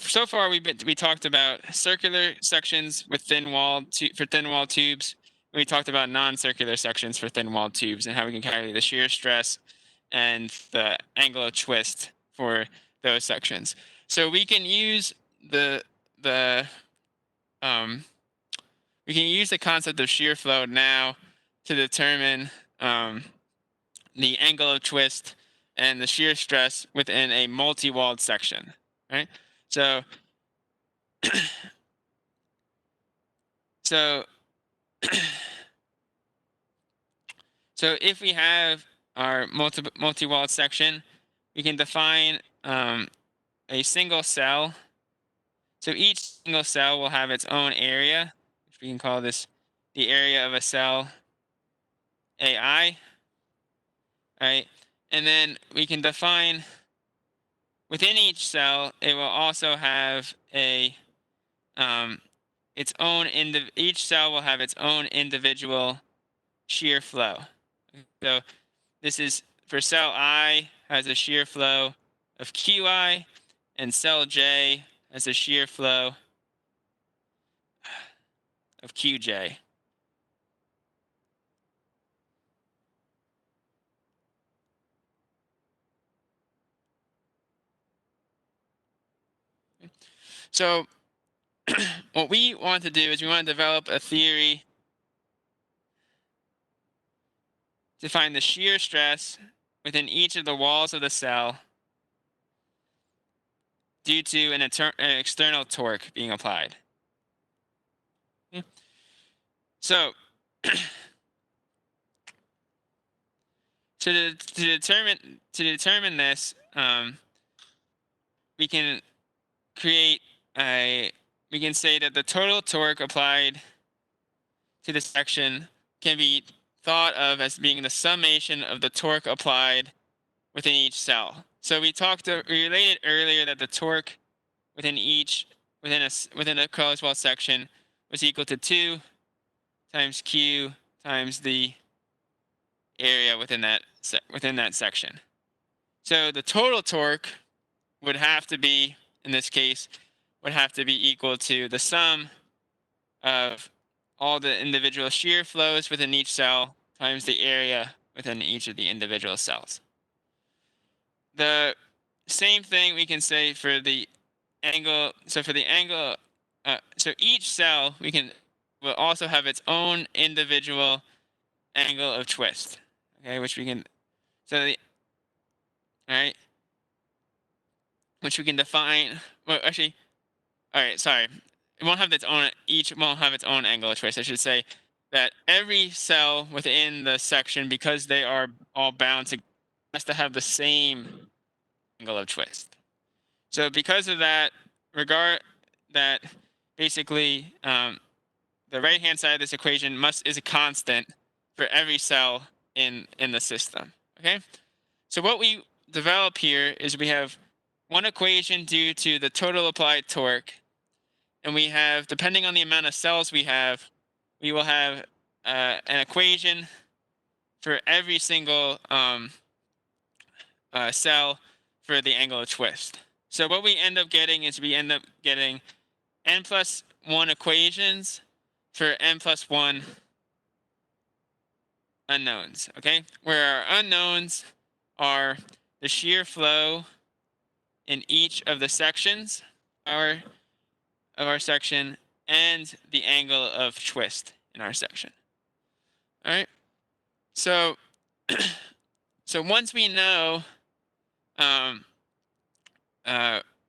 so far we talked about circular sections with thin wall tubes. We talked about non-circular sections for thin walled tubes and how we can calculate the shear stress and the angle of twist for those sections. So we can use the we can use the concept of shear flow now to determine the angle of twist and the shear stress within a multi-walled section, right? So, so, so if we have our multi-walled section, we can define a single cell. So each single cell will have its own area, which we can call this the area of a cell AI, right? And then we can define within each cell, it will also have a each cell will have its own individual shear flow. So this is for cell I has a shear flow of QI, and cell J has a shear flow of QJ. So what we want to do is we want to develop a theory to find the shear stress within each of the walls of the cell due to an external torque being applied. Okay. So to determine this, we can say that the total torque applied to the section can be thought of as being the summation of the torque applied within each cell. So we related earlier that the torque within a closed wall section was equal to 2 times Q times the area within that section. So the total torque would have to be, in this case, would have to be equal to the sum of all the individual shear flows within each cell times the area within each of the individual cells. The same thing we can say for the angle. So for the angle, so each cell will also have its own individual angle of twist. Okay, which we can which we can define. Well, actually, all right, sorry. Each won't have its own angle of twist. I should say that every cell within the section, because they are all bound together, has to have the same angle of twist. So because of that, basically the right-hand side of this equation is a constant for every cell in the system. Okay, so what we develop here is we have one equation due to the total applied torque. And we have, depending on the amount of cells we will have an equation for every single cell for the angle of twist. So what we end up getting is we end up getting n plus 1 equations for n plus 1 unknowns, okay? Where our unknowns are the shear flow in each of the sections of our section and the angle of twist in our section. All right. So once we know,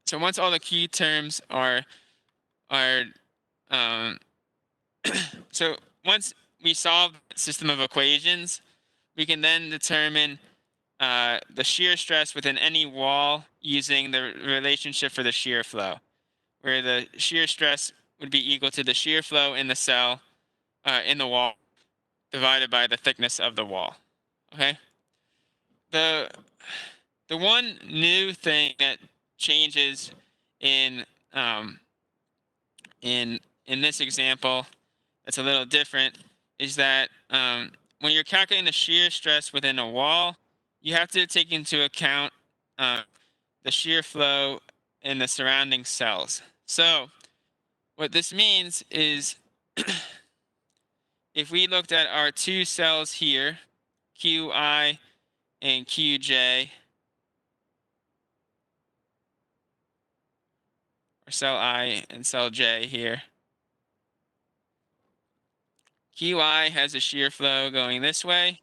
so once all the key terms are, so once we solve the system of equations, we can then determine the shear stress within any wall using the relationship for the shear flow, where the shear stress would be equal to the shear flow in the cell, in the wall, divided by the thickness of the wall. Okay. The one new thing that changes in this example that's a little different is that when you're calculating the shear stress within a wall, you have to take into account the shear flow in the surrounding cells. So what this means is if we looked at our two cells here, Qi and Qj, or cell I and cell J here, Qi has a shear flow going this way,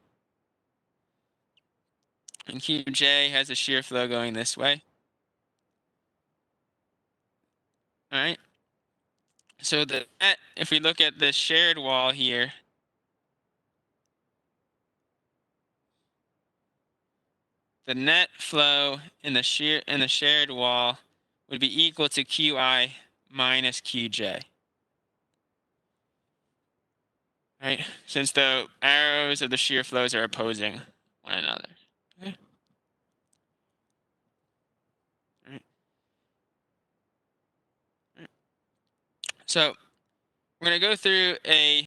and Qj has a shear flow going this way. All right. So the net, if we look at the shared wall here, the net flow in the shared wall would be equal to Qi minus Qj. Right? Since the arrows of the shear flows are opposing one another. Okay. Right. So we're going to go through a